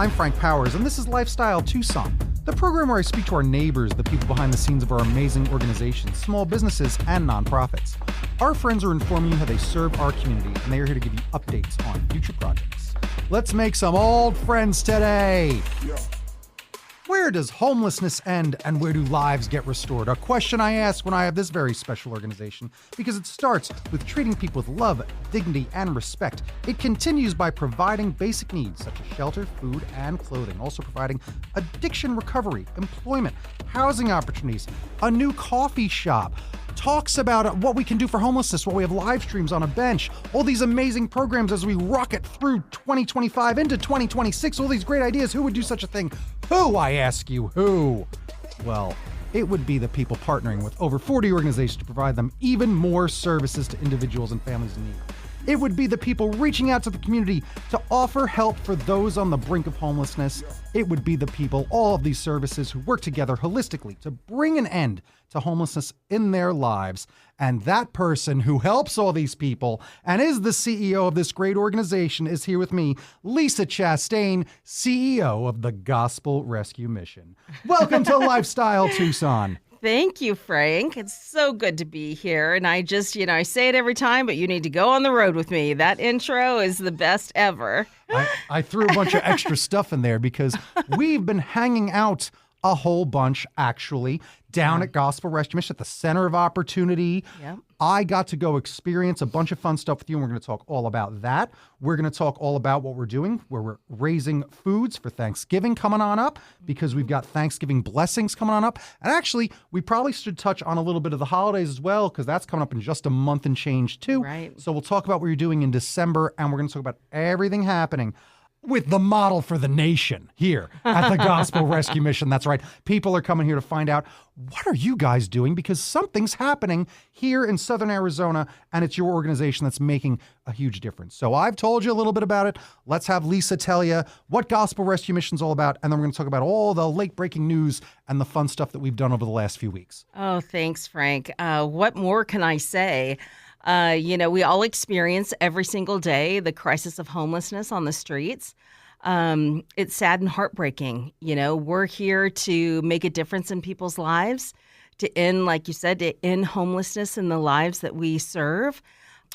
I'm Frank Powers, and this is Lifestyle Tucson, the program where I speak to our neighbors, the people behind the scenes of our amazing organizations, small businesses, and nonprofits. Our friends are informing you how they serve our community, and they are here to give you updates on future projects. Let's make some old friends today. Yeah. Where does homelessness end and where do lives get restored? A question I ask when I have this very special organization, because it starts with treating people with love, dignity, and respect. It continues by providing basic needs such as shelter, food, and clothing. Also providing addiction recovery, employment, housing opportunities, a new coffee shop. Talks about what we can do for homelessness while we have live streams on a bench. All these amazing programs as we rocket through 2025 into 2026. All these great ideas. Who would do such a thing? Who, I ask you, who? Well, it would be the people partnering with over 40 organizations to provide them even more services to individuals and families in need. It would be the people reaching out to the community to offer help for those on the brink of homelessness. It would be the people, all of these services, who work together holistically to bring an end to homelessness in their lives. And that person who helps all these people and is the CEO of this great organization is here with me, Lisa Chastain, CEO of the Gospel Rescue Mission. Welcome to Lifestyle Tucson. Thank you, Frank. It's so good to be here. And I just, I say it every time, but you need to go on the road with me. That intro is the best ever. I threw a bunch of extra stuff in there because we've been hanging out a whole bunch, actually, down at Gospel Rescue Mission at the Center of Opportunity. Yep. I got to go experience a bunch of fun stuff with you, and we're going to talk all about that. We're going to talk all about what we're doing, where we're raising foods for Thanksgiving coming on up, because we've got Thanksgiving blessings coming on up. And actually, we probably should touch on a little bit of the holidays as well, because that's coming up in just a month and change, too. Right. So we'll talk about what you're doing in December, and we're going to talk about everything happening with the model for the nation here at the Gospel Rescue Mission. That's right. People are coming here to find out, what are you guys doing? Because something's happening here in Southern Arizona, and it's your organization that's making a huge difference. So I've told you a little bit about it. Let's have Lisa tell you what Gospel Rescue Mission's all about, and then we're going to talk about all the late-breaking news and the fun stuff that we've done over the last few weeks. Oh, thanks, Frank. What more can I say? We all experience every single day the crisis of homelessness on the streets. It's sad and heartbreaking. We're here to make a difference in people's lives, to end, like you said, to end homelessness in the lives that we serve.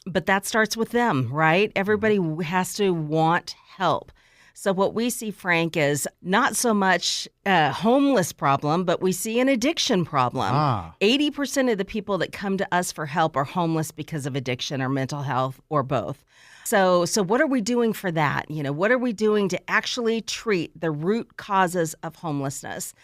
But that starts with them, right? Everybody has to want help. So what we see, Frank, is not so much a homeless problem, but we see an addiction problem. 80% of the people that come to us for help are homeless because of addiction or mental health or both. So what are we doing for that? What are we doing to actually treat the root causes of homelessness?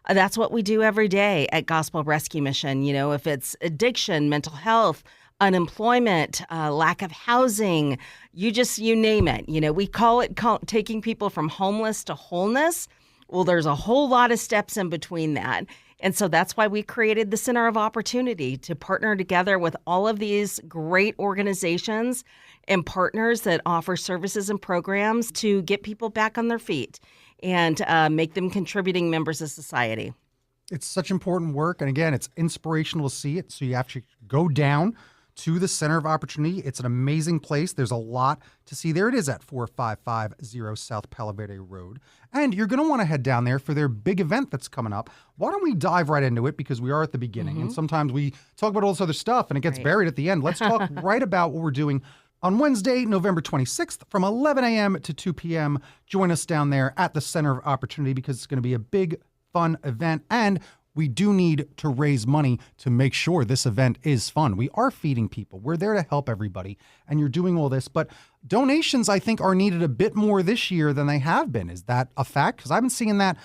That's what we do every day at Gospel Rescue Mission. If it's addiction, mental health, unemployment, lack of housing, you name it. We call it taking people from homeless to wholeness. Well, there's a whole lot of steps in between that. And so that's why we created the Center of Opportunity, to partner together with all of these great organizations and partners that offer services and programs to get people back on their feet and make them contributing members of society. It's such important work. And again, it's inspirational to see it. So you have to go down to the Center of Opportunity. It's an amazing place. There's a lot to see. There it is at 4550 South Palo Verde Road. And you're going to want to head down there for their big event that's coming up. Why don't we dive right into it, because we are at the beginning. And sometimes we talk about all this other stuff and it gets buried at the end. Let's talk right about what we're doing on Wednesday, November 26th from 11 a.m. to 2 p.m. Join us down there at the Center of Opportunity, because it's going to be a big, fun event. And we do need to raise money to make sure this event is fun. We are feeding people. We're there to help everybody, and you're doing all this. But donations, I think, are needed a bit more this year than they have been. Is that a fact? Because I've been seeing that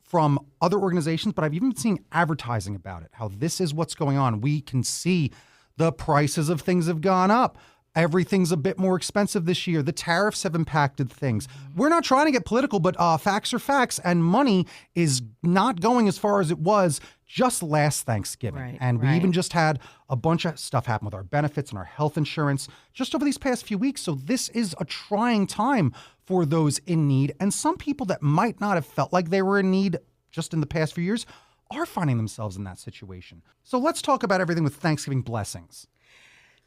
from other organizations, but I've even been seeing advertising about it, how this is what's going on. We can see the prices of things have gone up. Everything's a bit more expensive this year. The tariffs have impacted things. We're not trying to get political, but facts are facts, and money is not going as far as it was just last Thanksgiving. Right, and we even just had a bunch of stuff happen with our benefits and our health insurance just over these past few weeks. So this is a trying time for those in need. And some people that might not have felt like they were in need just in the past few years are finding themselves in that situation. So let's talk about everything with Thanksgiving blessings.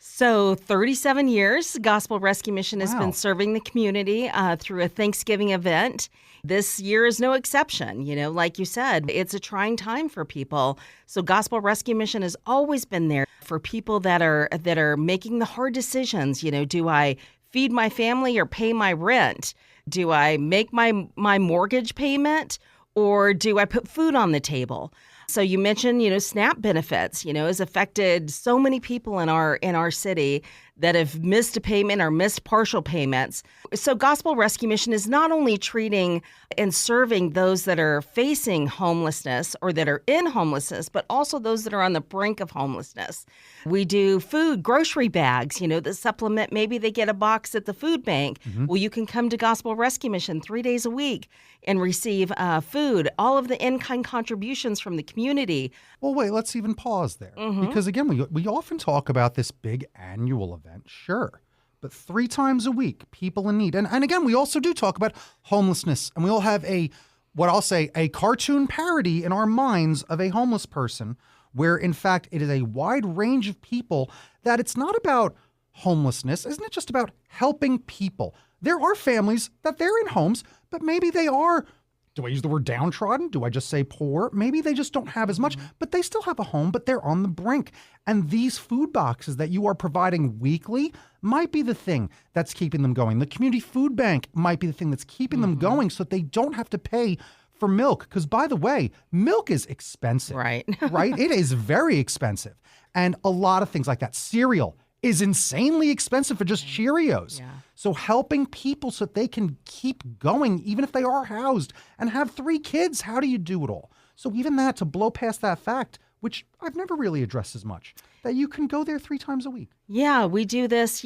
So 37 years, Gospel Rescue Mission has Wow. been serving the community through a Thanksgiving event. This year is no exception. Like you said, it's a trying time for people. So Gospel Rescue Mission has always been there for people that are making the hard decisions. Do I feed my family or pay my rent? Do I make my mortgage payment, or do I put food on the table? So you mentioned, SNAP benefits, has affected so many people in our city that have missed a payment or missed partial payments. So Gospel Rescue Mission is not only treating and serving those that are facing homelessness or that are in homelessness, but also those that are on the brink of homelessness. We do food, grocery bags, that supplement. Maybe they get a box at the food bank. Mm-hmm. Well, you can come to Gospel Rescue Mission 3 days a week and receive food, all of the in-kind contributions from the community. Well, wait, let's even pause there. Mm-hmm. Because again, we often talk about this big annual event, sure. But 3 times a week, people in need. And again, we also do talk about homelessness. And we all have a cartoon parody in our minds of a homeless person, where in fact it is a wide range of people, that it's not about homelessness. Isn't it just about helping people? There are families that they're in homes, but maybe they are, do I use the word downtrodden? Do I just say poor? Maybe they just don't have as much, but they still have a home, but they're on the brink. And these food boxes that you are providing weekly might be the thing that's keeping them going. The community food bank might be the thing that's keeping them going, so that they don't have to pay for milk. Because by the way, milk is expensive. Right. Right? It is very expensive. And a lot of things like that. Cereal is insanely expensive for just Cheerios. Yeah. So helping people so that they can keep going, even if they are housed and have 3 kids, how do you do it all? So even that, to blow past that fact, which I've never really addressed as much, that you can go there 3 times a week. Yeah, we do this,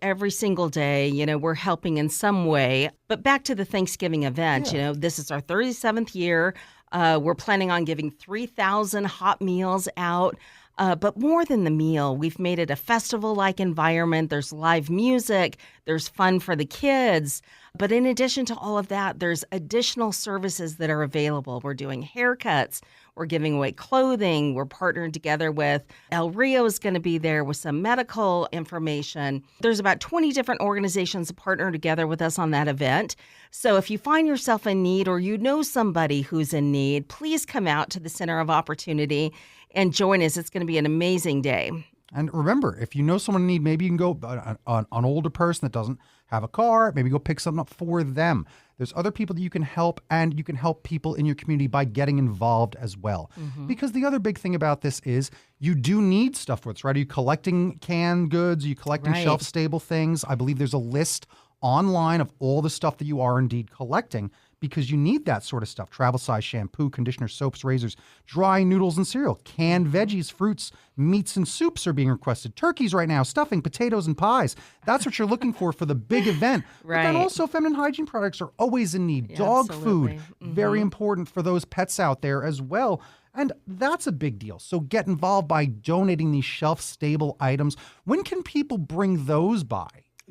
every single day. We're helping in some way. But back to the Thanksgiving event, this is our 37th year. We're planning on giving 3,000 hot meals out. But more than the meal, we've made it a festival-like environment. There's live music. There's fun for the kids. But in addition to all of that, there's additional services that are available. We're doing haircuts. We're giving away clothing. We're partnering together with alllll is going to be there with some medical information. There's about 20 different organizations that partner together with us on that event. So if you find yourself in need, or you know somebody who's in need, please come out to the Center of Opportunity and join us. It's going to be an amazing day. And remember, if you know someone in need, maybe you can go, an older person that doesn't have a car, maybe go pick something up for them. There's other people that you can help, and you can help people in your community by getting involved as well. Mm-hmm. Because the other big thing about this is you do need stuff for this, right? Are you collecting canned goods? Are you collecting shelf-stable things? I believe there's a list online of all the stuff that you are indeed collecting, because you need that sort of stuff. Travel size shampoo, conditioner, soaps, razors, dry noodles and cereal, canned veggies, fruits, meats, and soups are being requested. Turkeys right now, stuffing, potatoes, and pies. That's what you're looking for the big event. Right. But then also feminine hygiene products are always in need. Dog food, very important for those pets out there as well. And that's a big deal. So get involved by donating these shelf-stable items. When can people bring those by?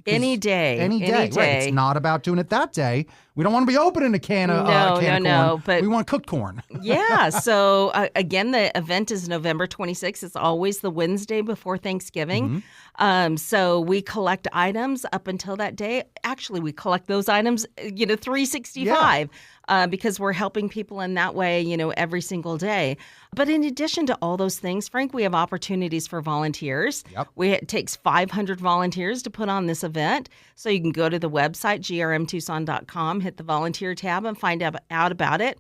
Any day. Any day. Right. It's not about doing it that day. We don't want to be opening a can of corn. But we want cooked corn. Yeah. So again, the event is November 26th. It's always the Wednesday before Thanksgiving. Mm-hmm. So we collect items up until that day. Actually, we collect those items, 365. Because we're helping people in that way, every single day. But in addition to all those things, Frank, we have opportunities for volunteers. Yep. It takes 500 volunteers to put on this event. So you can go to the website, grmtucson.com, hit the volunteer tab and find out about it.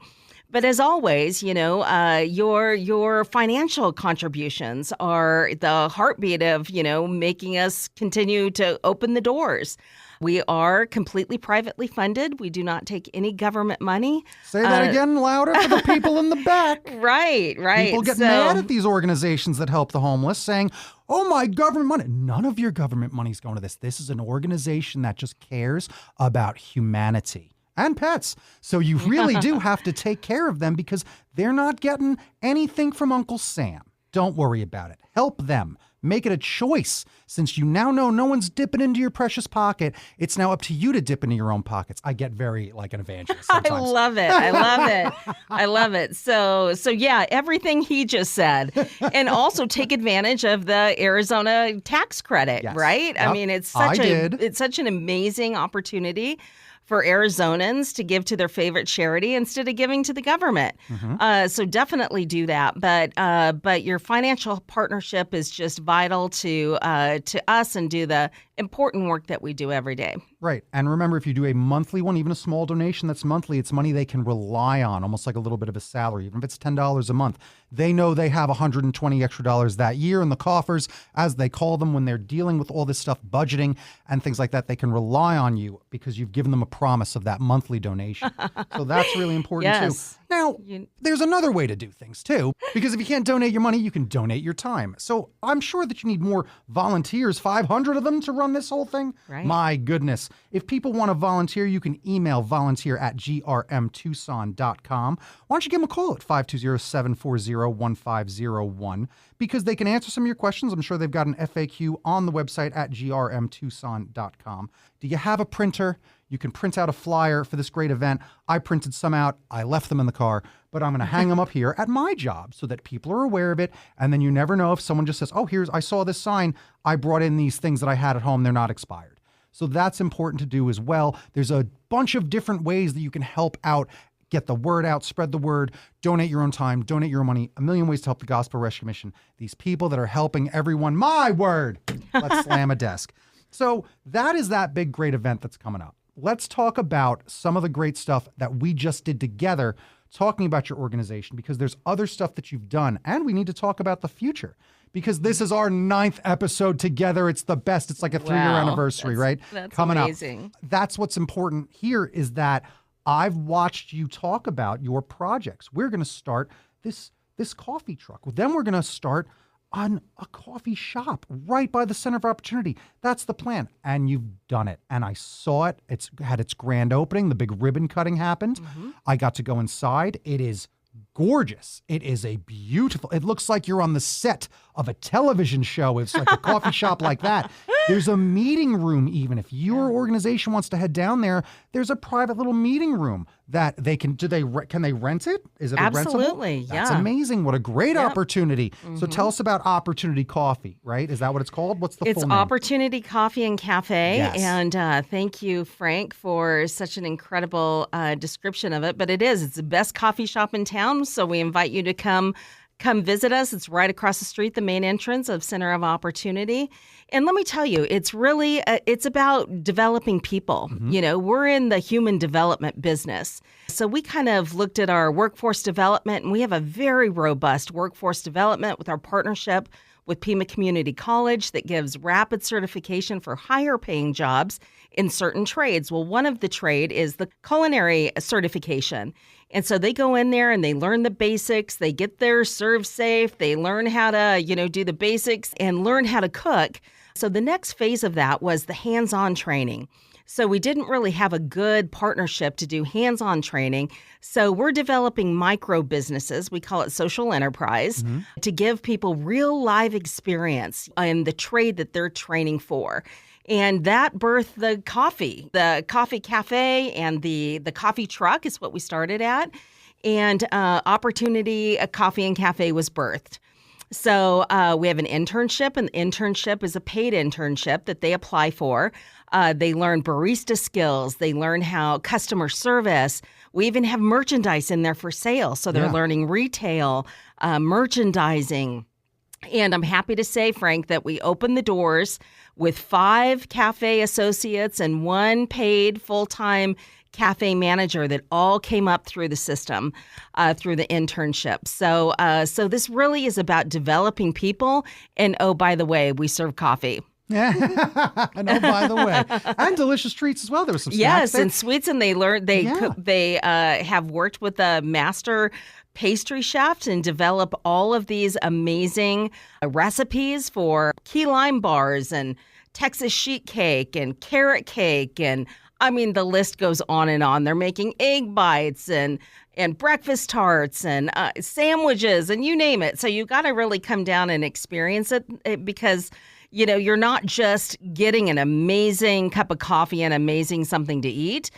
But as always, your financial contributions are the heartbeat of, making us continue to open the doors. We are completely privately funded. We do not take any government money. Say that again louder for the people in the back. Right. People get mad at these organizations that help the homeless, saying, oh, my government money. None of your government money is going to this. This is an organization that just cares about humanity and pets. So you really do have to take care of them, because they're not getting anything from Uncle Sam. Don't worry about it. Help them. Make it a choice. Since you now know no one's dipping into your precious pocket, it's now up to you to dip into your own pockets. I get very like an evangelist sometimes. I love it. I love it. I love it. So yeah, everything he just said. And also take advantage of the Arizona tax credit, Yes. right? Yep. I mean, it's such an amazing opportunity for Arizonans to give to their favorite charity instead of giving to the government. So definitely do that. But your financial partnership is just vital to us and do the important work that we do every day. Right. And remember, if you do a monthly one, even a small donation that's monthly, it's money they can rely on, almost like a little bit of a salary. Even if it's $10 a month, they know they have $120 extra that year in the coffers, as they call them, when they're dealing with all this stuff, budgeting and things like that. They can rely on you because you've given them a promise of that monthly donation. So that's really important Yes. too. Now, there's another way to do things too, because if you can't donate your money, you can donate your time. So I'm sure that you need more volunteers, 500 of them to run this whole thing. Right. My goodness. If people want to volunteer, you can email volunteer@grmtucson.com. Why don't you give them a call at 520-740-1501 because they can answer some of your questions. I'm sure they've got an FAQ on the website at grmtucson.com. Do you have a printer? You can print out a flyer for this great event. I printed some out. I left them in the car, but I'm going to hang them up here at my job so that people are aware of it. And then you never know if someone just says, oh, I saw this sign. I brought in these things that I had at home. They're not expired. So that's important to do as well. There's a bunch of different ways that you can help out, get the word out, spread the word, donate your own time, donate your money, a million ways to help the Gospel Rescue Mission. These people that are helping everyone, my word, let's slam a desk. So that is that big, great event that's coming up. Let's talk about some of the great stuff that we just did together, talking about your organization, because there's other stuff that you've done, and we need to talk about the future, because this is our 9th episode together. It's the best. It's like a 3-year anniversary, right? That's coming amazing. up. That's what's important here is that I've watched you talk about your projects. We're going to start this coffee truck. Then we're going to start on a coffee shop right by the Center of Opportunity. That's the plan. And you've done it. And I saw it. It's had its grand opening. The big ribbon cutting happened. I got to go inside. It is gorgeous. It is a beautiful, it looks like you're on the set of a television show. It's like a coffee shop like that. There's a meeting room even. If your organization wants to head down there, there's a private little meeting room that they can, can they rent it? Is it Absolutely, rentable? That's amazing. What a great opportunity. So tell us about Opportunity Coffee, right? Is that what it's called? What's the full name? It's Opportunity Coffee and Cafe. Yes. And thank you, Frank, for such an incredible description of it. But it's the best coffee shop in town. So we invite you to come visit us. It's right across the street, the main entrance of Center of Opportunity. And let me tell you, it's really, it's about developing people. You know, we're in the human development business. So we kind of looked at our workforce development, and we have a very robust workforce development with our partnership with Pima Community College that gives rapid certification for higher paying jobs in certain trades. Well, one of the trade is the culinary certification. And so they go in there and they learn the basics. They get their serve safe. They learn how to, do the basics and learn how to cook. So the next phase of that was the hands-on training. So we didn't really have a good partnership to do hands-on training. So we're developing micro businesses, we call it social enterprise, to give people real live experience in the trade that they're training for. And that birthed the coffee cafe, and the coffee truck is what we started at. And Opportunity Coffee and Cafe was birthed. So we have an internship, and the internship is a paid internship that they apply for. They learn barista skills. They learn how customer service. We even have merchandise in there for sale. So they're learning retail, merchandising. And I'm happy to say, Frank, that we opened the doors with 5 cafe associates and 1 paid full-time cafe manager that all came up through the system, through the internship. So this really is about developing people. And oh, by the way, we serve coffee. Yeah. And oh, by the way, and delicious treats as well. There was some snacks Yes, there. and sweets, and they have worked with a master pastry chef and develop all of these amazing recipes for key lime bars and Texas sheet cake and carrot cake and I mean, the list goes on and on. They're making egg bites and breakfast tarts and sandwiches and you name it. So you got to really come down and experience it because, you're not just getting an amazing cup of coffee and amazing something to eat,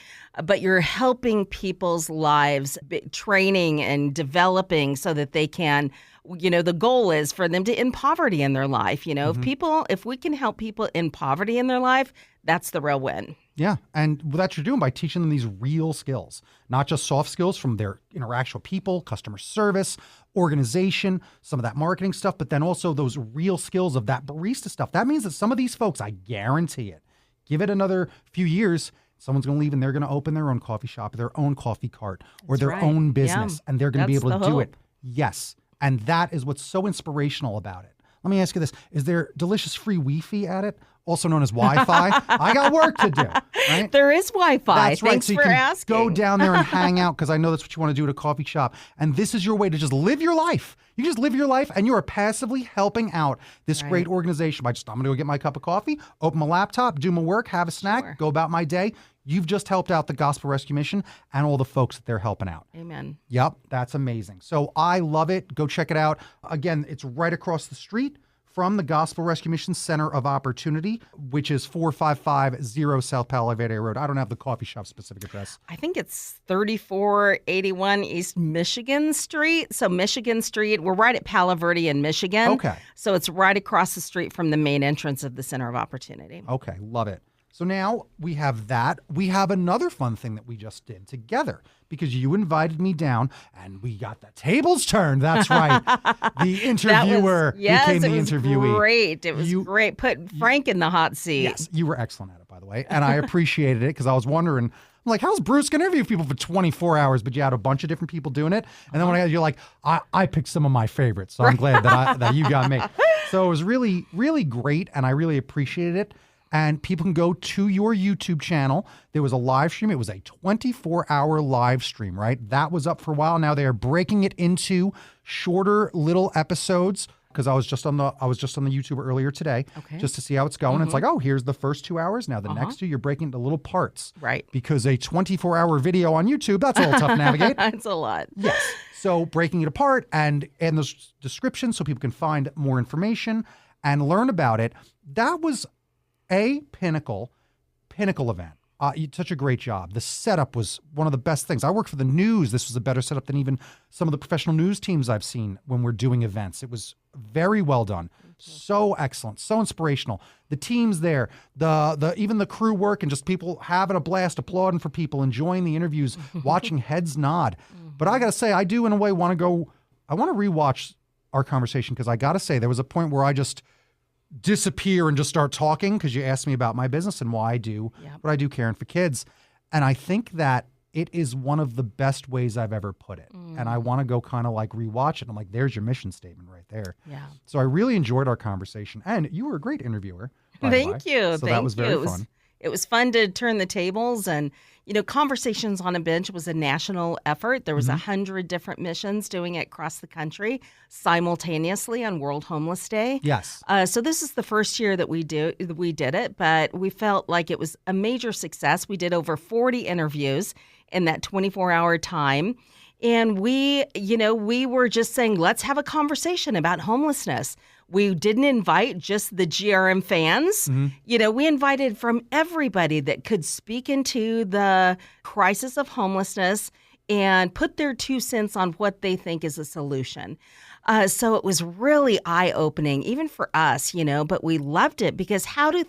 but you're helping people's lives, training and developing so that they can, the goal is for them to end poverty in their life. If we can help people end poverty in their life, that's the real win. Yeah, and that's what you're doing by teaching them these real skills, not just soft skills from their interaction with people, customer service, organization, some of that marketing stuff, but then also those real skills of that barista stuff. That means that some of these folks, I guarantee it, give it another few years, someone's going to leave and they're going to open their own coffee shop, their own coffee cart, or their own business, and they're going to be able to do it. Yes, and that is what's so inspirational about it. Let me ask you this. Is there delicious free Wi-Fi at it? Also known as Wi-Fi. I got work to do, right? There is Wi-Fi. That's right. Thanks so you for can asking. Go down there and hang out because I know that's what you want to do at a coffee shop. And this is your way to just live your life. You just live your life and you are passively helping out this great organization by I'm going to go get my cup of coffee, open my laptop, do my work, have a snack, go about my day. You've just helped out the Gospel Rescue Mission and all the folks that they're helping out. Amen. Yep, that's amazing. So I love it. Go check it out. Again, it's right across the street from the Gospel Rescue Mission Center of Opportunity, which is 4550 South Palo Verde Road. I don't have the coffee shop specific address. I think it's 3481 East Michigan Street. So Michigan Street, we're right at Palo Verde in Michigan. Okay. So it's right across the street from the main entrance of the Center of Opportunity. Okay, love it. So now we have that. We have another fun thing that we just did together because you invited me down and we got the tables turned. That's right. The interviewer became the interviewee. Great. It was great. Put Frank in the hot seat. Yes, you were excellent at it, by the way. And I appreciated it because I was wondering, I'm like, how's Bruce going to interview people for 24 hours? But you had a bunch of different people doing it. And then when you're like, I picked some of my favorites. So I'm glad that you got me. So it was really, really great. And I really appreciated it. And people can go to your YouTube channel. There was a live stream. It was a 24-hour live stream, right? That was up for a while. Now they are breaking it into shorter little episodes because I was just on the YouTube earlier today just to see how it's going. It's like, oh, here's the first 2 hours. Now the next two, you're breaking into little parts. Right. Because a 24-hour video on YouTube, that's a little tough to navigate. It's a lot. Yes. So breaking it apart and the description so people can find more information and learn about it. That was a pinnacle event. You did such a great job. The setup was one of the best things. I work for the news. This was a better setup than even some of the professional news teams I've seen when we're doing events. It was very well done. So excellent. So inspirational. The teams there, even the crew work and just people having a blast, applauding for people, enjoying the interviews, watching heads nod. But I got to say, I do in a way I want to rewatch our conversation because I got to say there was a point where I just disappear and just start talking because you asked me about my business and why I do what I do caring for kids. And I think that it is one of the best ways I've ever put it. And I want to go kind of like rewatch it. I'm like, there's your mission statement right there. Yeah. So I really enjoyed our conversation. And you were a great interviewer. Thank you. So that was very fun. It was fun to turn the tables and, Conversations on a Bench was a national effort. There was 100 different missions doing it across the country simultaneously on World Homeless Day. Yes. So this is the first year that we did it, but we felt like it was a major success. We did over 40 interviews in that 24-hour time. And we were just saying, let's have a conversation about homelessness. We didn't invite just the GRM fans. We invited from everybody that could speak into the crisis of homelessness and put their 2 cents on what they think is a solution. So it was really eye-opening, even for us, but we loved it because how do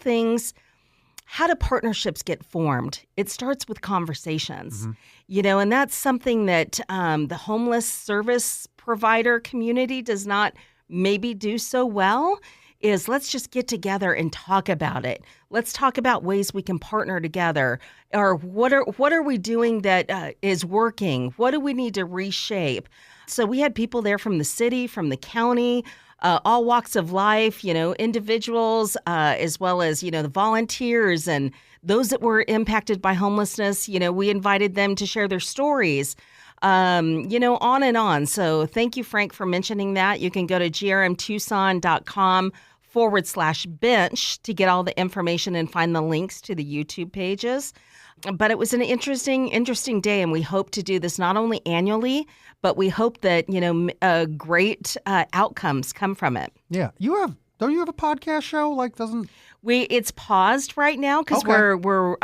partnerships get formed? It starts with conversations, and that's something that the homeless service provider community does not maybe do so well, is let's just get together and talk about it. Let's talk about ways we can partner together, or what are we doing that is working? What do we need to reshape? So we had people there from the city, from the county, all walks of life, individuals, as well as, the volunteers and those that were impacted by homelessness. We invited them to share their stories, on and on. So thank you, Frank, for mentioning that. You can go to grmtucson.com/bench to get all the information and find the links to the YouTube pages. But it was an interesting day, and we hope to do this not only annually, but we hope that great outcomes come from it. Yeah, don't you have a podcast show? Like, doesn't it's paused right now because Okay. we're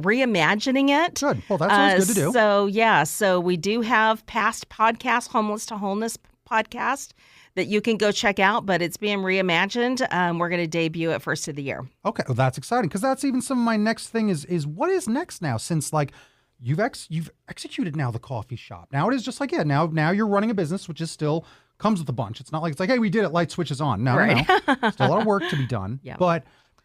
reimagining it. Good. Well, that's always good to do. So we do have past podcasts, Homeless to Wholeness podcast, that you can go check out, but it's being reimagined. We're going to debut it first of the year. Okay, well, that's exciting because that's even some of my next thing is what is next now, since like you've executed now the coffee shop. Now it is just like, now you're running a business, which is still comes with a bunch. It's not like it's like, hey, we did it, light switches on. No, Right. no. Still a lot of work to be done. Yeah. But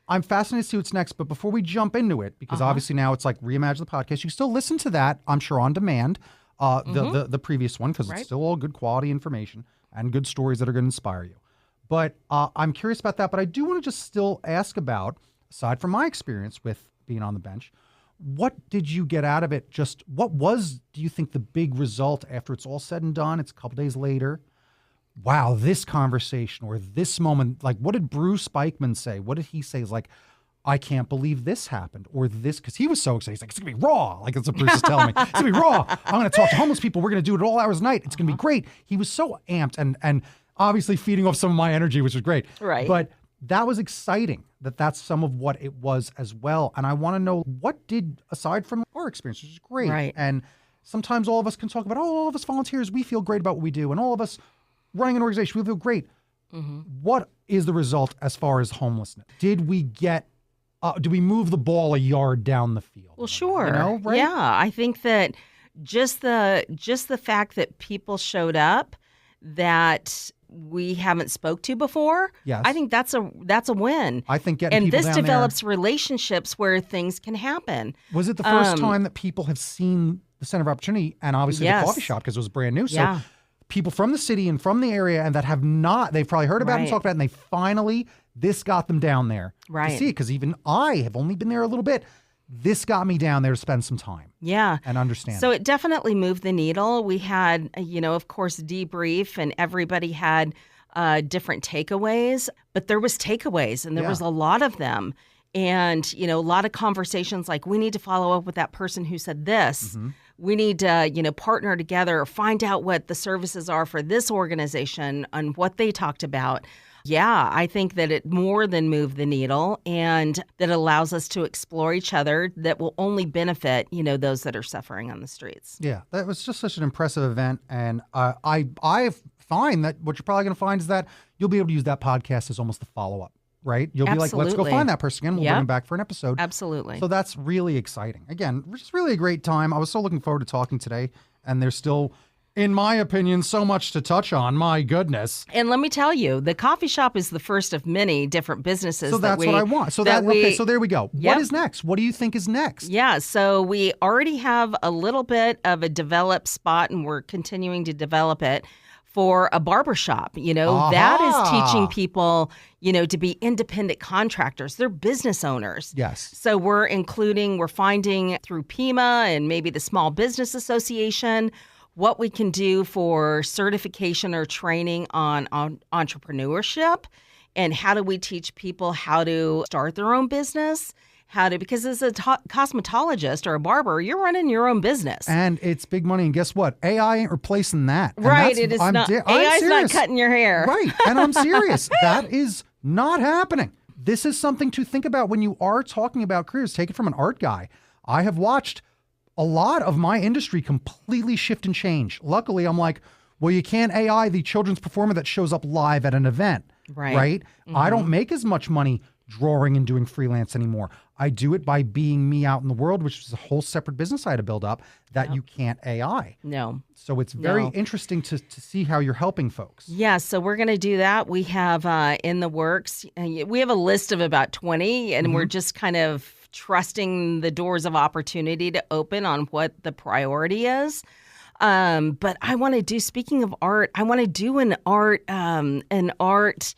I'm fascinated to see what's next. But before we jump into it, because obviously now it's like reimagine the podcast, you still listen to that, I'm sure, on demand, the previous one, because Right. it's still all good quality information and good stories that are going to inspire you. But I'm curious about that. But I do want to just still ask about, aside from my experience with being on the bench, what did you get out of it? Just what was, do you think, the big result after it's all said and done? It's a couple days later. Wow, this conversation or this moment, like what did Bruce Spikeman say? What did he say? Is like, I can't believe this happened, or this, because he was so excited. He's like, it's going to be raw. Like that's what Bruce is telling me. It's going to be raw. I'm going to talk to homeless people. We're going to do it all hours of the night. It's going to be great. He was so amped and obviously feeding off some of my energy, which was great. Right. But that was exciting that's some of what it was as well. And I want to know, what did, aside from our experience, which is great. Right. And sometimes all of us can talk about, all of us volunteers, we feel great about what we do. And all of us running an organization, we feel great. What is the result as far as homelessness? Did we do we move the ball a yard down the field? Well, sure. Right? Yeah, I think that just the fact that people showed up that we haven't spoke to before, Yes. I think that's a win. I think getting And people this down develops relationships where things can happen. Was it the first time that people have seen the Center of Opportunity and obviously Yes. the coffee shop, because it was brand new? So Yeah. people from the city and from the area and that have not, they've probably heard about it and Right. talked about it, and they finally, this got them down there to Right. see it. Because even I have only been there a little bit. This got me down there to spend some time Yeah. and understand. So it definitely moved the needle. We had, of course, debrief, and everybody had different takeaways, but there was takeaways, and there was a lot of them. And, a lot of conversations like, we need to follow up with that person who said this. We need to, partner together or find out what the services are for this organization and what they talked about. Yeah, I think that it more than moved the needle, and that allows us to explore each other that will only benefit, those that are suffering on the streets. Yeah, that was just such an impressive event. And I find that what you're probably going to find is that you'll be able to use that podcast as almost a follow-up, right? You'll be like, let's go Absolutely. find that person again. We'll Yep. bring them back for an episode. Absolutely. So that's really exciting. Again, just really a great time. I was so looking forward to talking today. And there's still, in my opinion, so much to touch on. My goodness. And let me tell you, the coffee shop is the first of many different businesses. So that's what I want. So okay, so there we go. Yep. What is next? What do you think is next? Yeah, so we already have a little bit of a developed spot, and we're continuing to develop it for a barbershop. That is teaching people, to be independent contractors. They're business owners. Yes. So we're finding through PIMA and maybe the Small Business Association what we can do for certification or training on entrepreneurship, and how do we teach people how to start their own business, because as a cosmetologist or a barber, you're running your own business. And it's big money. And guess what? AI ain't replacing that. And Right, that's- it is I'm not. I'm AI's not serious. cutting your hair. Right. And I'm serious. That is not happening. This is something to think about when you are talking about careers. Take it from an art guy. I have watched a lot of my industry completely shift and change. Luckily, I'm like, well, you can't AI the children's performer that shows up live at an event. Right. I don't make as much money drawing and doing freelance anymore. I do it by being me out in the world, which is a whole separate business I had to build up that you can't AI. No. So it's very No. interesting to see how you're helping folks. Yeah, so we're going to do that. We have in the works, we have a list of about 20, and we're just kind of trusting the doors of opportunity to open on what the priority is. But I want to do, speaking of art, I want to do an art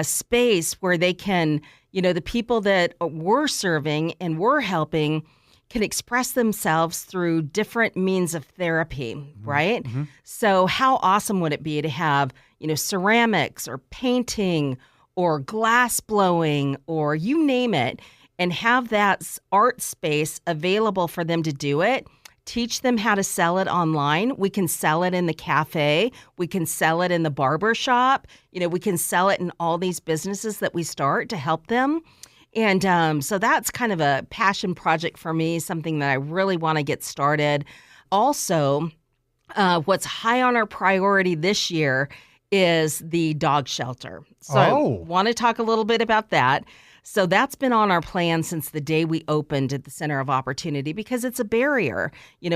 space where they can, the people that we're serving and we're helping can express themselves through different means of therapy, right? So how awesome would it be to have, ceramics or painting or glass blowing or you name it, and have that art space available for them to do it. Teach them how to sell it online. We can sell it in the cafe. We can sell it in the barber shop. We can sell it in all these businesses that we start to help them. And so that's kind of a passion project for me, something that I really want to get started. Also, what's high on our priority this year is the dog shelter. So I want to talk a little bit about that. So that's been on our plan since the day we opened at the Center of Opportunity because it's a barrier.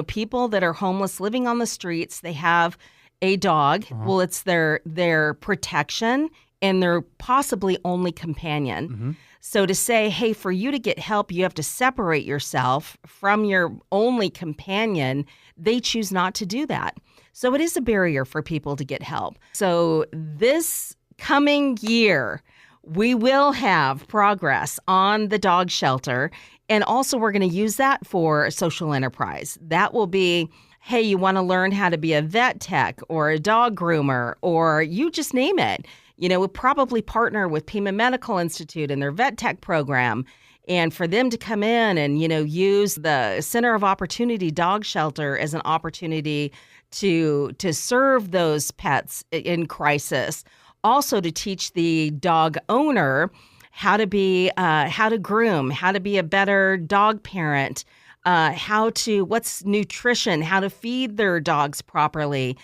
People that are homeless living on the streets, they have a dog. Well, it's their protection and their possibly only companion. So to say, hey, for you to get help, you have to separate yourself from your only companion, they choose not to do that. So it is a barrier for people to get help. So this coming year, we will have progress on the dog shelter. And also we're going to use that for social enterprise. That will be, hey, you want to learn how to be a vet tech or a dog groomer, or you just name it. We'll probably partner with Pima Medical Institute and their vet tech program. And for them to come in and, use the Center of Opportunity dog shelter as an opportunity to serve those pets in crisis. Also to teach the dog owner how to groom, how to be a better dog parent, what's nutrition, how to feed their dogs properly.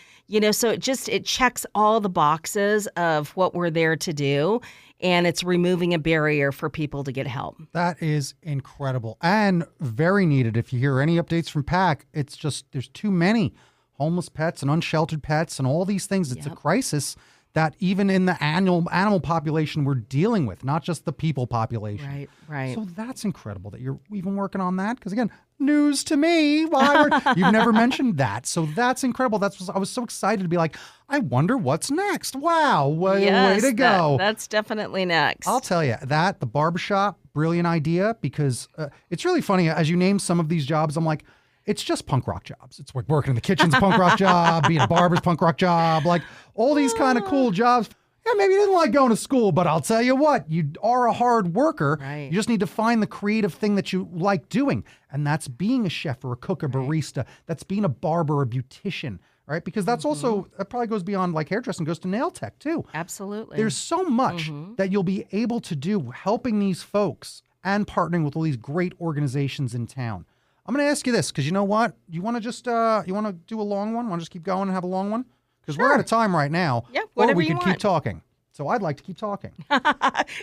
So it checks all the boxes of what we're there to do. And it's removing a barrier for people to get help. That is incredible and very needed. If you hear any updates from PAC, it's just there's too many homeless pets and unsheltered pets and all these things. It's a crisis that even in the animal population we're dealing with, not just the people population. Right. So that's incredible that you're even working on that. Because again, news to me. You've never mentioned that. So that's incredible. I was so excited to be like, I wonder what's next. Wow. Way to go. That's definitely next. I'll tell you that the barbershop, brilliant idea, because it's really funny. As you name some of these jobs, I'm like, it's just punk rock jobs. It's like working in the kitchen's a punk rock job, being a barber's punk rock job, like all these kind of cool jobs. Yeah, maybe you didn't like going to school, but I'll tell you what, you are a hard worker. Right. You just need to find the creative thing that you like doing. And that's being a chef or a cook or barista. That's being a barber or a beautician, right? Because that's also, that probably goes beyond like hairdressing, goes to nail tech too. Absolutely. There's so much that you'll be able to do helping these folks and partnering with all these great organizations in town. I'm going to ask you this, because you know what? You want to just, you want to do a long one? Want to just keep going and have a long one? Because we're out of time right now. Yeah, whatever or we you could want. keep talking. So I'd like to keep talking.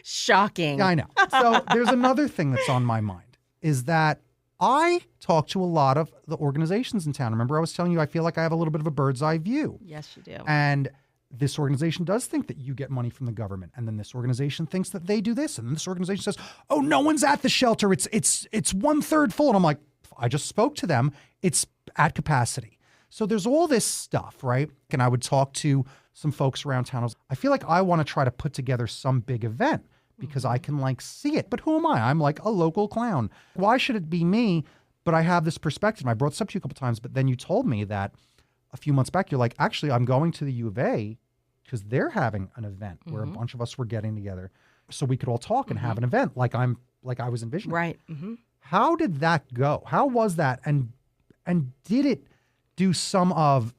Shocking. Yeah, I know. So there's another thing that's on my mind, is that I talk to a lot of the organizations in town. Remember I was telling you I feel like I have a little bit of a bird's eye view. Yes, you do. And this organization does think that you get money from the government, and then this organization thinks that they do this, and then this organization says, "Oh, no one's at the shelter. It's 1/3 full." And I'm like, I just spoke to them. It's at capacity. So there's all this stuff, right? And I would talk to some folks around town. I feel like I want to try to put together some big event because I can like see it. But who am I? I'm like a local clown. Why should it be me? But I have this perspective. I brought this up to you a couple times, but then you told me that a few months back, you're like, actually, I'm going to the U of A because they're having an event where a bunch of us were getting together so we could all talk and have an event like I was envisioning. Right. How did that go? How was that? And did it do some of,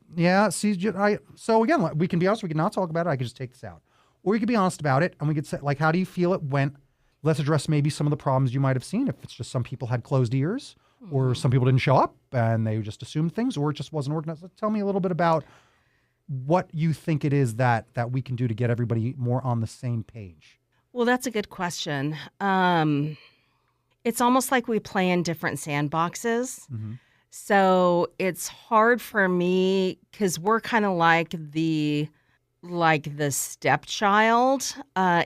so again, we can be honest, we can not talk about it. I could just take this out. Or you could be honest about it and we could say, like, how do you feel it went? Let's address maybe some of the problems you might have seen. If it's just some people had closed ears or some people didn't show up and they just assumed things, or it just wasn't organized. Tell me a little bit about what you think it is that we can do to get everybody more on the same page. Well, that's a good question. It's almost like we play in different sandboxes. So it's hard for me because we're kind of like the stepchild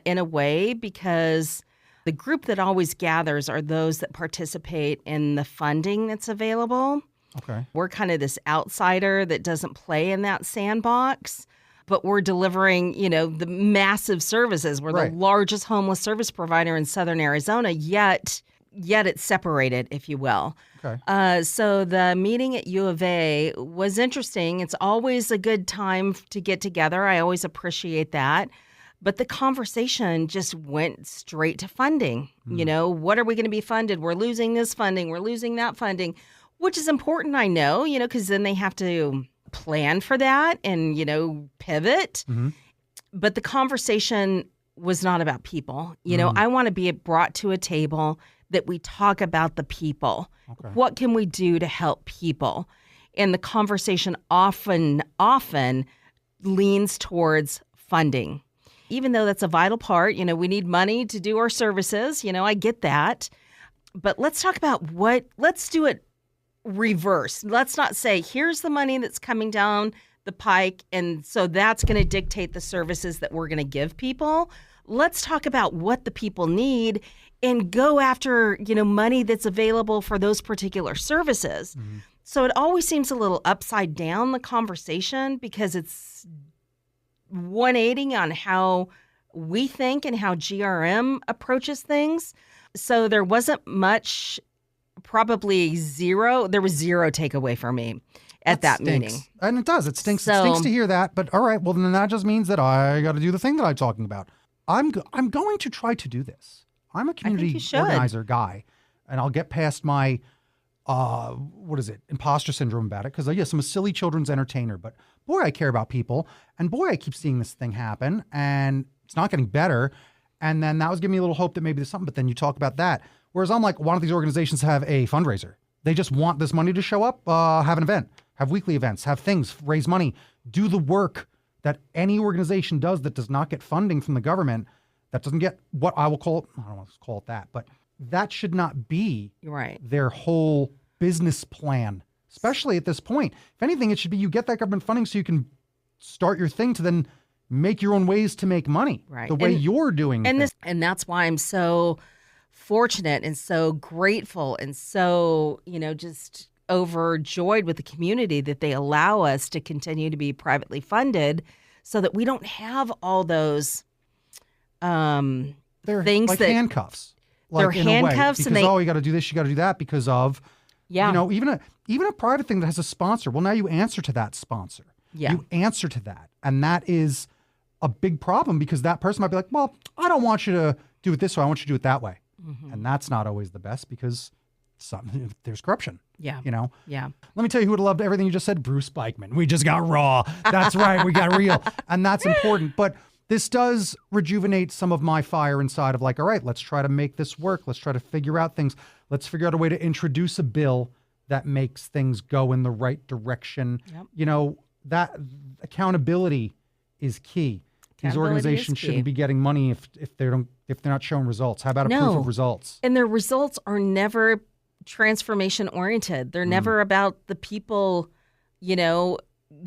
in a way, because the group that always gathers are those that participate in the funding that's available. Okay. We're kind of this outsider that doesn't play in that sandbox, but we're delivering, the massive services. We're the largest homeless service provider in Southern Arizona, yet it's separated, if you will. Okay. So the meeting at U of A was interesting. It's always a good time to get together. I always appreciate that. But the conversation just went straight to funding. What are we going to be funded? We're losing this funding. We're losing that funding, which is important, I know, because then they have to plan for that and, pivot. But the conversation was not about people. I want to be brought to a table that we talk about the people. Okay. What can we do to help people? And the conversation often leans towards funding. Even though that's a vital part, we need money to do our services. I get that. But let's talk about let's do it reverse. Let's not say, here's the money that's coming down the pike, and so that's going to dictate the services that we're going to give people. Let's talk about what the people need and go after, money that's available for those particular services. So it always seems a little upside down, the conversation, because it's 180 on how we think and how GRM approaches things. So there wasn't much, probably zero. There was zero takeaway for me at that meeting. And it does. It stinks. So, it stinks to hear that. But all right, well, then that just means that I got to do the thing that I'm talking about. I'm going to try to do this. I'm a community organizer guy, and I'll get past my imposter syndrome about it, because yes, I'm a silly children's entertainer, but boy, I care about people, and boy, I keep seeing this thing happen, and it's not getting better. And then that was giving me a little hope that maybe there's something. But then you talk about that, whereas I'm like, why don't these organizations have a fundraiser? They just want this money to show up, have an event, have weekly events, have things, raise money, do the work that any organization does that does not get funding from the government, that doesn't get what I will call, I don't want to call it that, but that should not be their whole business plan, especially at this point. If anything, it should be you get that government funding so you can start your thing to then make your own ways to make money the way you're doing things. And that's why I'm so fortunate and so grateful and so, just overjoyed with the community that they allow us to continue to be privately funded so that we don't have all those they're things like that handcuffs. They're handcuffs, because, you got to do this, you got to do that because of, even a private thing that has a sponsor. Well, now you answer to that sponsor. Yeah. You answer to that. And that is a big problem, because that person might be like, well, I don't want you to do it this way. I want you to do it that way. And that's not always the best, because there's corruption. Yeah. Yeah. Let me tell you who would have loved everything you just said. Bruce Spikeman. We just got raw. That's right. We got real. And that's important. But this does rejuvenate some of my fire inside of like, all right, let's try to make this work. Let's try to figure out things. Let's figure out a way to introduce a bill that makes things go in the right direction. Yep. That accountability is key. These organizations shouldn't be getting money if they're not showing results. How about a proof of results? And their results are never transformation oriented. They're never about the people,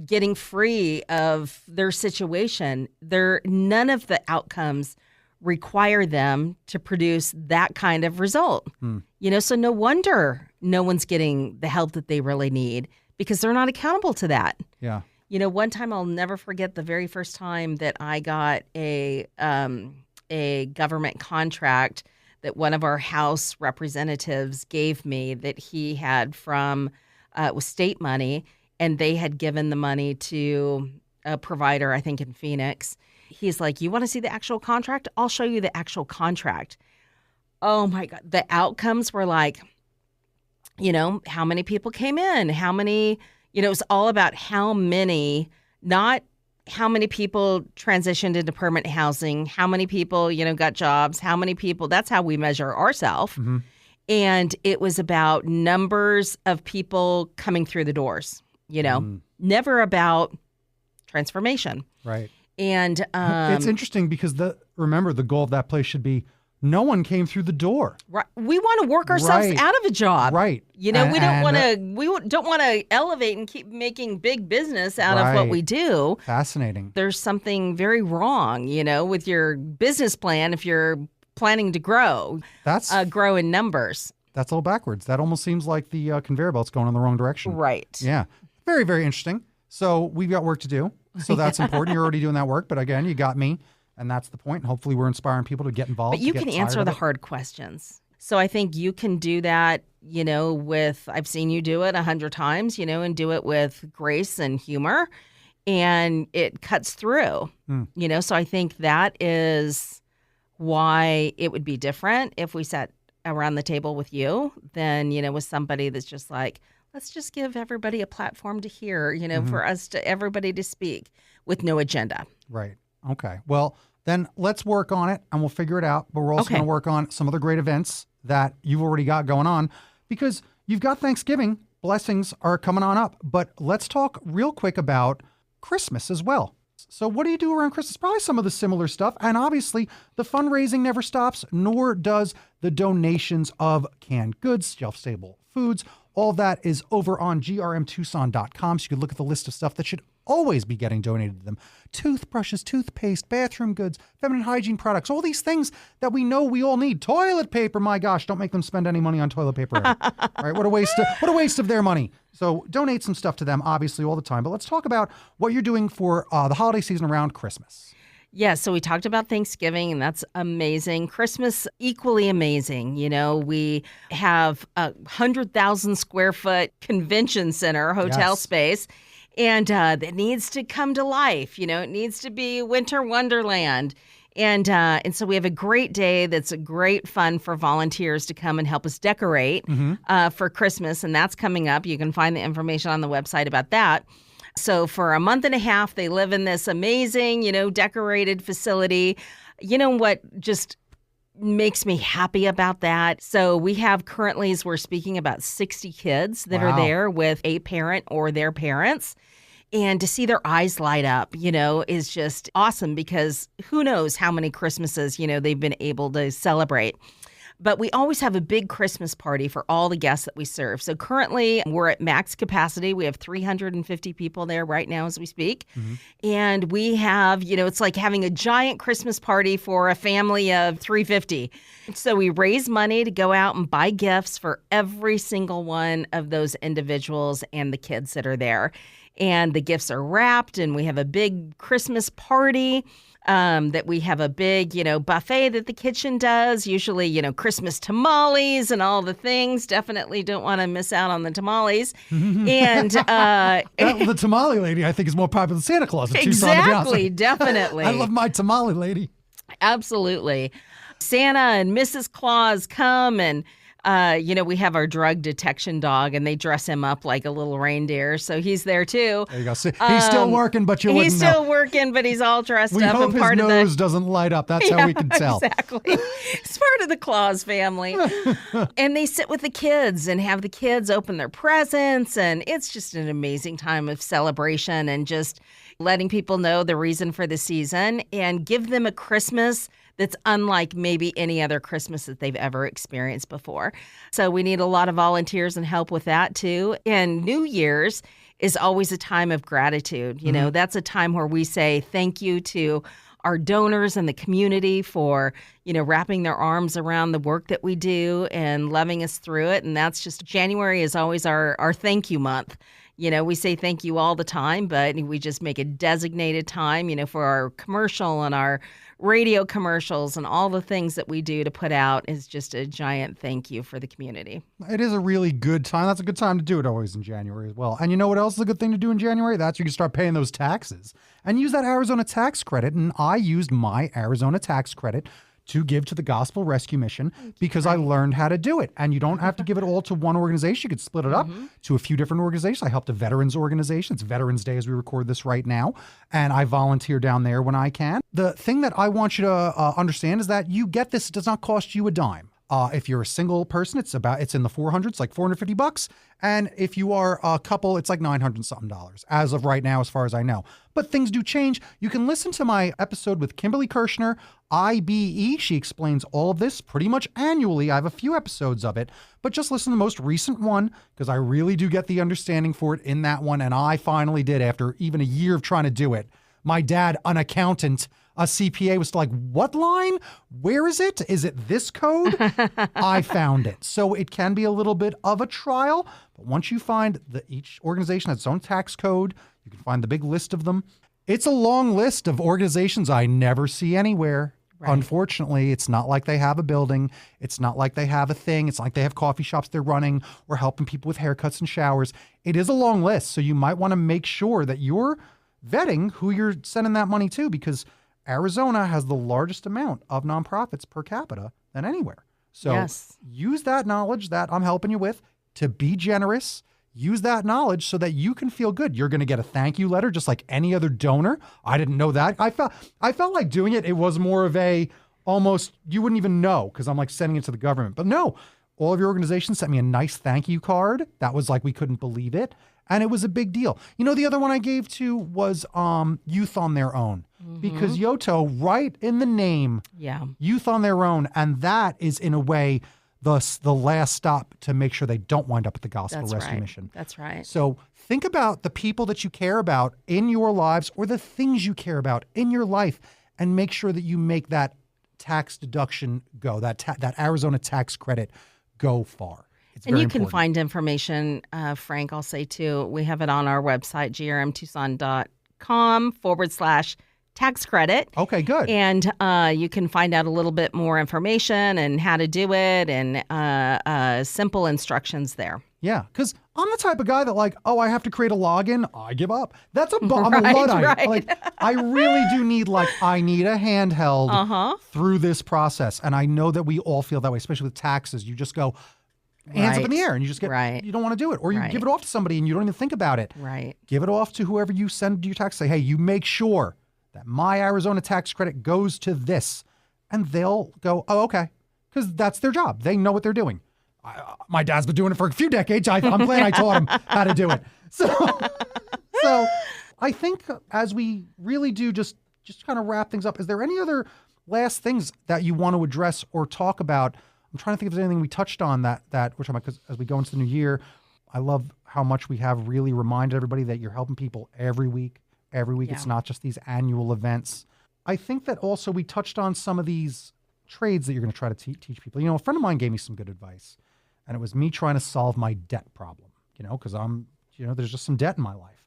getting free of their situation. None of the outcomes require them to produce that kind of result. So no wonder no one's getting the help that they really need, because they're not accountable to that. Yeah. One time I'll never forget the very first time that I got a government contract that one of our House representatives gave me that he had from was state money, and they had given the money to a provider, I think in Phoenix. He's like, you want to see the actual contract? I'll show you the actual contract. Oh my God. The outcomes were like, how many people came in, how many, it was all about how many, not how many people transitioned into permanent housing, how many people, got jobs, how many people, that's how we measure ourselves. And it was about numbers of people coming through the doors, never about transformation. Right. And it's interesting because remember, the goal of that place should be no one came through the door. Right. We want to work ourselves out of a job. Right. We don't want to elevate and keep making big business out of what we do. Fascinating. There's something very wrong, with your business plan if you're planning to grow. That's grow in numbers. That's all backwards. That almost seems like the conveyor belt's going in the wrong direction. Right. Yeah. Very, very interesting. So we've got work to do. So that's important. You're already doing that work. But again, you got me. And that's the point. And hopefully we're inspiring people to get involved. But you can answer the hard questions. So I think you can do that, I've seen you do it 100 times, and do it with grace and humor. and it cuts through, so I think that is why it would be different if we sat around the table with you than, with somebody that's just like, let's just give everybody a platform to hear, for us to everybody to speak with no agenda. Right. Okay. Well, then let's work on it and we'll figure it out. But we're also going to work on some other great events that you've already got going on, because you've got Thanksgiving. Blessings are coming on up. But let's talk real quick about Christmas as well. So what do you do around Christmas? Probably some of the similar stuff. And obviously, the fundraising never stops, nor does the donations of canned goods, shelf-stable foods. All that is over on grmtucson.com. So you can look at the list of stuff that should always be getting donated to them. Toothbrushes, toothpaste, bathroom goods, feminine hygiene products, all these things that we know we all need. Toilet paper, my gosh, don't make them spend any money on toilet paper. All right, what a waste of their money. So donate some stuff to them, obviously, all the time. But let's talk about what you're doing for the holiday season around Christmas. Yeah, so we talked about Thanksgiving, and that's amazing. Christmas, equally amazing. We have a 100,000 square foot convention center, hotel space, and it needs to come to life. It needs to be winter wonderland. And so we have a great day that's a great fun for volunteers to come and help us decorate for Christmas, and that's coming up. You can find the information on the website about that. So for a month and a half, they live in this amazing, decorated facility. You know what just makes me happy about that? So we have currently, as we're speaking, about 60 kids that are there with a parent or their parents. And to see their eyes light up, is just awesome, because who knows how many Christmases, they've been able to celebrate. But we always have a big Christmas party for all the guests that we serve. So currently we're at max capacity. We have 350 people there right now as we speak. And we have, it's like having a giant Christmas party for a family of 350. So we raise money to go out and buy gifts for every single one of those individuals and the kids that are there. And the gifts are wrapped, and we have a big Christmas party. That we have a big, buffet that the kitchen does, usually, Christmas tamales and all the things. Definitely don't want to miss out on the tamales. And the tamale lady, I think, is more popular than Santa Claus in Tucson, to be honest. Exactly, definitely. I love my tamale lady. Absolutely. Santa and Mrs. Claus come, and we have our drug detection dog, and they dress him up like a little reindeer. So he's there, too. There you go. See, he's still working, but you wouldn't know. He's still working, but he's all dressed up. We hope and part his of nose doesn't light up. That's how we can tell. Exactly. It's part of the Claus family. And they sit with the kids and have the kids open their presents. And it's just an amazing time of celebration and just letting people know the reason for the season and give them a Christmas that's unlike maybe any other Christmas that they've ever experienced before. So we need a lot of volunteers and help with that too. And New Year's is always a time of gratitude. That's a time where we say thank you to our donors and the community for, wrapping their arms around the work that we do and loving us through it. And that's just, January is always our thank you month. We say thank you all the time, but we just make a designated time, for our commercial and our radio commercials and all the things that we do to put out is just a giant thank you for the community. It is a really good time. That's a good time to do it always in January as well. And you know what else is a good thing to do in January? That's you can start paying those taxes and use that Arizona tax credit. And I used my Arizona tax credit to give to the Gospel Rescue Mission because I learned how to do it. And you don't have to give it all to one organization. You could split it up to a few different organizations. I helped a veterans organization. It's Veterans Day as we record this right now. And I volunteer down there when I can. The thing that I want you to understand is that you get this. It does not cost you a dime. If you're a single person, it's in the 400s, like $450. And if you are a couple, it's like $900 something as of right now, as far as I know. But things do change. You can listen to my episode with Kimberly Kirshner, IBE. She explains all of this pretty much annually. I have a few episodes of it, but just listen to the most recent one because I really do get the understanding for it in that one. And I finally did after even a year of trying to do it. My dad, an accountant, a CPA, was like, what line? Where is it? Is it this code? I found it. So it can be a little bit of a trial. But once you find each organization has its own tax code, you can find the big list of them. It's a long list of organizations I never see anywhere. Right. Unfortunately, it's not like they have a building. It's not like they have a thing. It's not like they have coffee shops they're running or helping people with haircuts and showers. It is a long list. So you might want to make sure that you're vetting who you're sending that money to, because Arizona has the largest amount of nonprofits per capita than anywhere. So use that knowledge that I'm helping you with to be generous. Use that knowledge so that you can feel good. You're going to get a thank you letter just like any other donor. I didn't know that. I felt like doing it. It was more of a almost, you wouldn't even know because I'm like sending it to the government. But no, all of your organizations sent me a nice thank you card. That was like, we couldn't believe it. And it was a big deal. You know, the other one I gave to was Youth on Their Own, because Yoto, right in the name, Youth on Their Own. And that is in a way the last stop to make sure they don't wind up at the Gospel Rescue Mission. That's right. So think about the people that you care about in your lives or the things you care about in your life, and make sure that you make that tax deduction go, that Arizona tax credit go far. And you can find information, Frank, I'll say too. We have it on our website, grmtucson.com/tax credit. Okay, good. And you can find out a little bit more information and how to do it and simple instructions there. Yeah, because I'm the type of guy that like, oh, I have to create a login. I give up. I'm a Luddite. Right. Like, I really do need I need a handheld through this process. And I know that we all feel that way, especially with taxes. You just go hands up in the air and you just get, you don't want to do it. Or you give it off to somebody and you don't even think about it. Right. Give it off to whoever you send your tax. Say, hey, you make sure that my Arizona tax credit goes to this. And they'll go, oh, okay. Because that's their job. They know what they're doing. My dad's been doing it for a few decades. I'm glad I taught him how to do it. So I think as we really do just kind of wrap things up, is there any other last things that you want to address or talk about? I'm trying to think if there's anything we touched on that we're talking about, because as we go into the new year, I love how much we have really reminded everybody that you're helping people every week. Every week. It's not just these annual events. I think that also we touched on some of these trades that you're going to try to teach people. You know, a friend of mine gave me some good advice, and it was me trying to solve my debt problem, because there's just some debt in my life.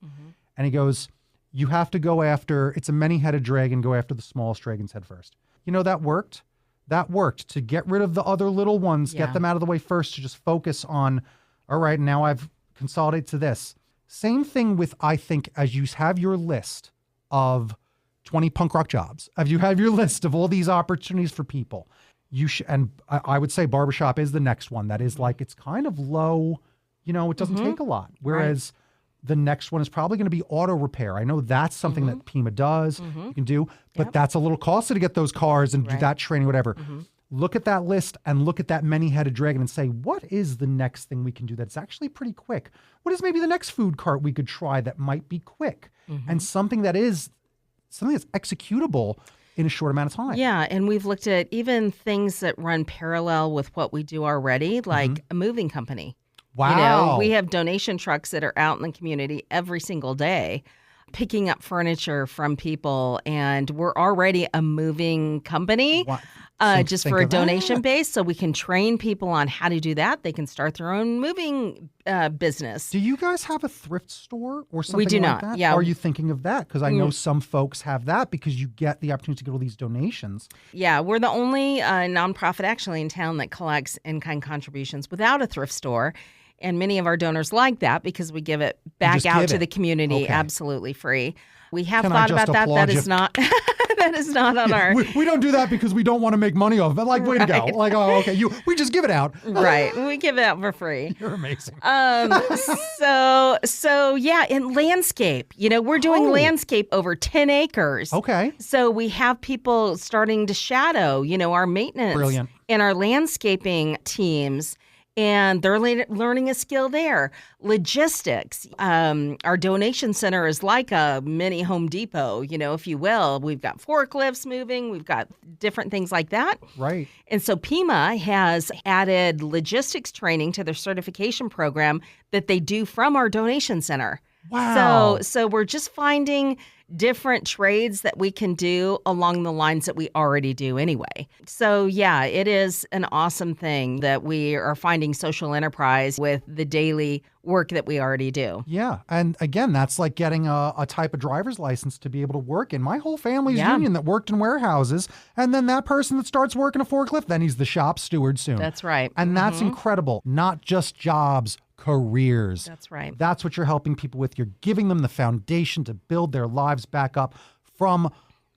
And he goes, you have to go after, it's a many-headed dragon, go after the smallest dragon's head first. That worked. That worked to get rid of the other little ones, get them out of the way first, to just focus on, all right, now I've consolidated to this. Same thing with, I think, as you have your list of 20 punk rock jobs, as you have your list of all these opportunities for people, and I would say barbershop is the next one. That is like, it's kind of low, it doesn't take a lot. Whereas the next one is probably going to be auto repair. I know that's something that Pima does, you can do, but that's a little costly to get those cars and do that training, whatever. Look at that list and look at that many-headed dragon and say, what is the next thing we can do that's actually pretty quick? What is maybe the next food cart we could try that might be quick and something that's executable in a short amount of time? Yeah, and we've looked at even things that run parallel with what we do already, like a moving company. Wow. We have donation trucks that are out in the community every single day picking up furniture from people, and we're already a moving company. Just for a donation base, so we can train people on how to do that. They can start their own moving business. Do you guys have a thrift store or something we do like not. that? Yeah. Are you thinking of that? Because I know some folks have that because you get the opportunity to get all these donations. Yeah, we're the only nonprofit actually in town that collects in-kind contributions without a thrift store. And many of our donors like that because we give it back out to the community absolutely free. We have thought about that. That is not that is not on our. We don't do that because we don't want to make money off of it. Like, way to go. Like, oh, okay. We just give it out. Right. We give it out for free. You're amazing. So yeah, in landscape, we're doing landscape over 10 acres. Okay. So we have people starting to shadow, our maintenance and our landscaping teams. And they're learning a skill there. Logistics. Our donation center is like a mini Home Depot, if you will. We've got forklifts moving. We've got different things like that. Right. And so Pima has added logistics training to their certification program that they do from our donation center. Wow. So we're just finding different trades that we can do along the lines that we already do anyway. So yeah, it is an awesome thing that we are finding social enterprise with the daily work that we already do. Yeah. And again, that's like getting a type of driver's license to be able to work in. My whole family's union that worked in warehouses. And then that person that starts working a forklift, then he's the shop steward soon. That's right. And that's incredible. Not just jobs, careers. That's right. That's what you're helping people with. You're giving them the foundation to build their lives back up from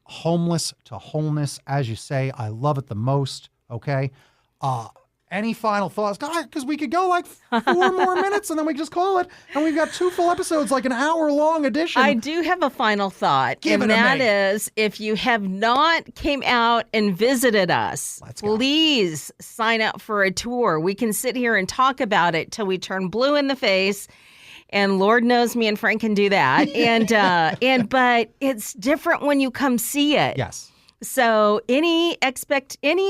homeless to wholeness, as you say. I love it the most. Okay. Any final thoughts? Because we could go like 4 more minutes and then we just call it. And we've got 2 full episodes, like an hour-long edition. I do have a final thought. Give it to that me. is, if you have not came out and visited us, please sign up for a tour. We can sit here and talk about it till we turn blue in the face. And Lord knows me and Frank can do that. But it's different when you come see it. Yes. So any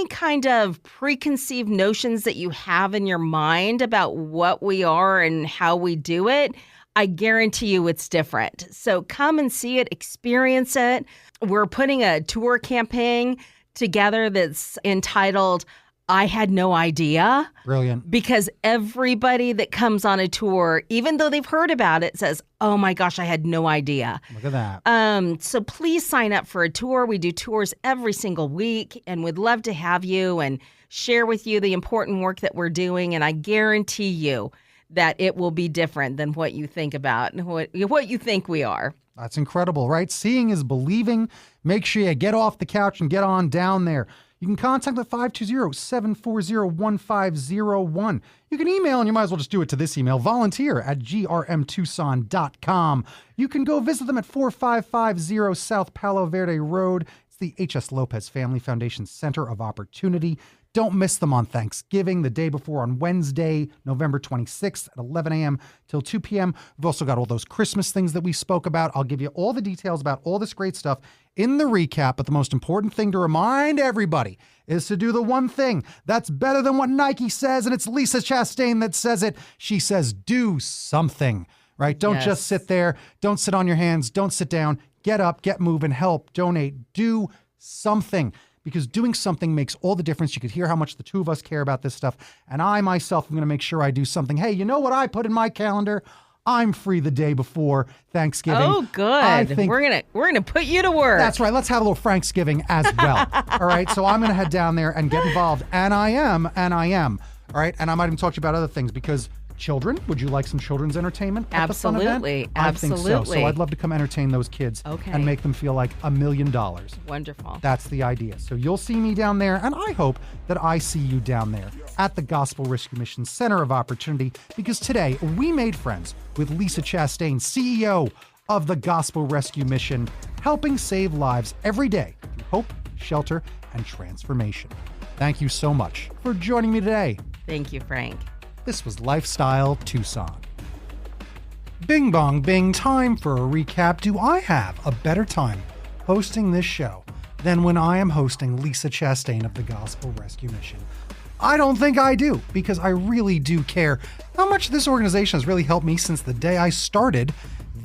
kind of preconceived notions that you have in your mind about what we are and how we do it, I guarantee you it's different. So come and see it, experience it. We're putting a tour campaign together that's entitled I Had No Idea. Brilliant. Because everybody that comes on a tour, even though they've heard about it, says, oh my gosh, I had no idea. Look at that. So please sign up for a tour. We do tours every single week, and we'd love to have you and share with you the important work that we're doing. And I guarantee you that it will be different than what you think about and what you think we are. That's incredible, right? Seeing is believing. Make sure you get off the couch and get on down there. You can contact at 520-740-1501. You can email, and you might as well just do it to this email, volunteer@grmtucson.com. You can go visit them at 4550 South Palo Verde Road. It's the H.S. Lopez Family Foundation Center of Opportunity. Don't miss them on Thanksgiving, the day before on Wednesday, November 26th at 11 a.m. till 2 p.m. We've also got all those Christmas things that we spoke about. I'll give you all the details about all this great stuff in the recap, but the most important thing to remind everybody is to do the one thing that's better than what Nike says, and it's Lisa Chastain that says it. She says, do something, right? Don't just sit there. Don't sit on your hands. Don't sit down. Get up, get moving, help, donate, do something. Because doing something makes all the difference. You could hear how much the two of us care about this stuff. And I myself am going to make sure I do something. Hey, you know what I put in my calendar? I'm free the day before Thanksgiving. Oh, good. We're gonna put you to work. That's right. Let's have a little Franksgiving as well. All right. So I'm going to head down there and get involved. And I am. All right. And I might even talk to you about other things because children, would you like some children's entertainment at the fun event? I think so. So I'd love to come entertain those kids and make them feel like $1 million. Wonderful. That's the idea. So you'll see me down there, and I hope that I see you down there at the Gospel Rescue Mission Center of Opportunity, because today we made friends with Lisa Chastain, CEO of the Gospel Rescue Mission, helping save lives every day through hope, shelter, and transformation. Thank you so much for joining me today. Thank you, Frank. This was Lifestyle Tucson. Bing bong bing, time for a recap. Do I have a better time hosting this show than when I am hosting Lisa Chastain of the Gospel Rescue Mission? I don't think I do, because I really do care how much this organization has really helped me since the day I started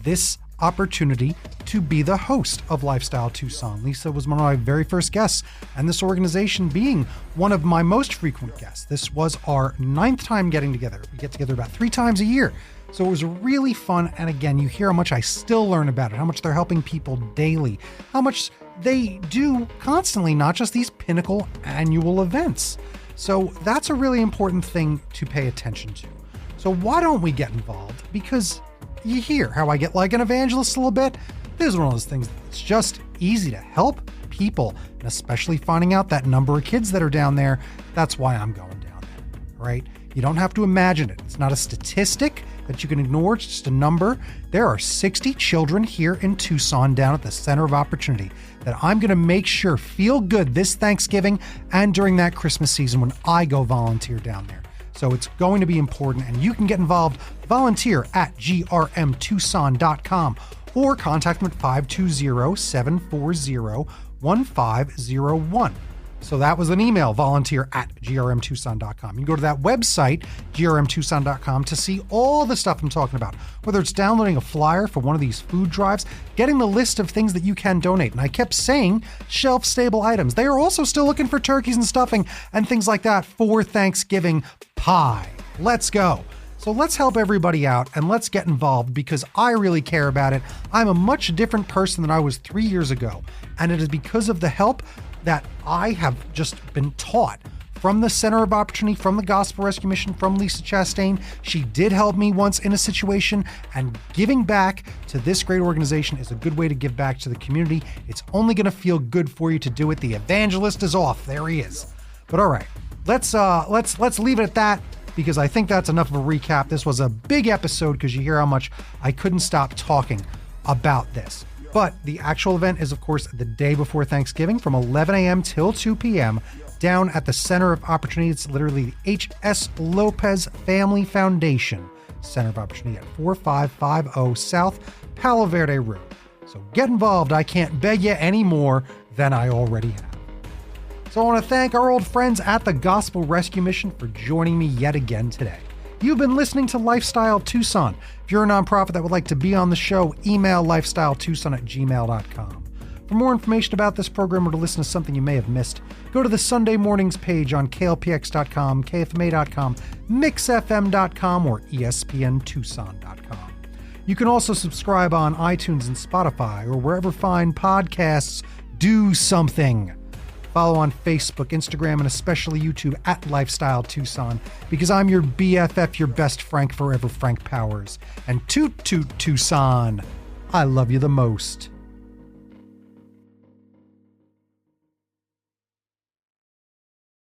this opportunity to be the host of Lifestyle Tucson. Lisa was one of my very first guests, and this organization being one of my most frequent guests. This was our 9th time getting together. We get together about 3 times a year. So it was really fun. And again, you hear how much I still learn about it, how much they're helping people daily, how much they do constantly, not just these pinnacle annual events. So that's a really important thing to pay attention to. So why don't we get involved? Because you hear how I get like an evangelist a little bit. This is one of those things that's just easy to help people, and especially finding out that number of kids that are down there. That's why I'm going down there, right? You don't have to imagine it. It's not a statistic that you can ignore. It's just a number. There are 60 children here in Tucson down at the Center of Opportunity that I'm going to make sure feel good this Thanksgiving and during that Christmas season when I go volunteer down there. So it's going to be important, and you can get involved. Volunteer at grmtucson.com or contact them at 520-740-1501. So that was an email, volunteer at grmtucson.com. You can go to that website, grmtucson.com, to see all the stuff I'm talking about, whether it's downloading a flyer for one of these food drives, getting the list of things that you can donate. And I kept saying shelf-stable items. They are also still looking for turkeys and stuffing and things like that for Thanksgiving pie. Let's go. So let's help everybody out and let's get involved, because I really care about it. I'm a much different person than I was 3 years ago. And it is because of the help that I have just been taught from the Center of Opportunity, from the Gospel Rescue Mission, from Lisa Chastain. She did help me once in a situation, and giving back to this great organization is a good way to give back to the community. It's only going to feel good for you to do it. The evangelist is off. There he is. But all right, let's leave it at that, because I think that's enough of a recap. This was a big episode because you hear how much I couldn't stop talking about this. But the actual event is, of course, the day before Thanksgiving from 11 a.m. till 2 p.m. down at the Center of Opportunity. It's literally the H.S. Lopez Family Foundation Center of Opportunity at 4550 South Palo Verde Road. So get involved. I can't beg you any more than I already have. So I want to thank our old friends at the Gospel Rescue Mission for joining me yet again today. You've been listening to Lifestyle Tucson. If you're a nonprofit that would like to be on the show, email lifestyletucson@gmail.com. For more information about this program or to listen to something you may have missed, go to the Sunday Mornings page on klpx.com, kfma.com, mixfm.com, or espntucson.com. You can also subscribe on iTunes and Spotify or wherever fine podcasts do something. Follow on Facebook, Instagram, and especially YouTube at Lifestyle Tucson, because I'm your BFF, your best Frank forever, Frank Powers. And toot toot Tucson, I love you the most.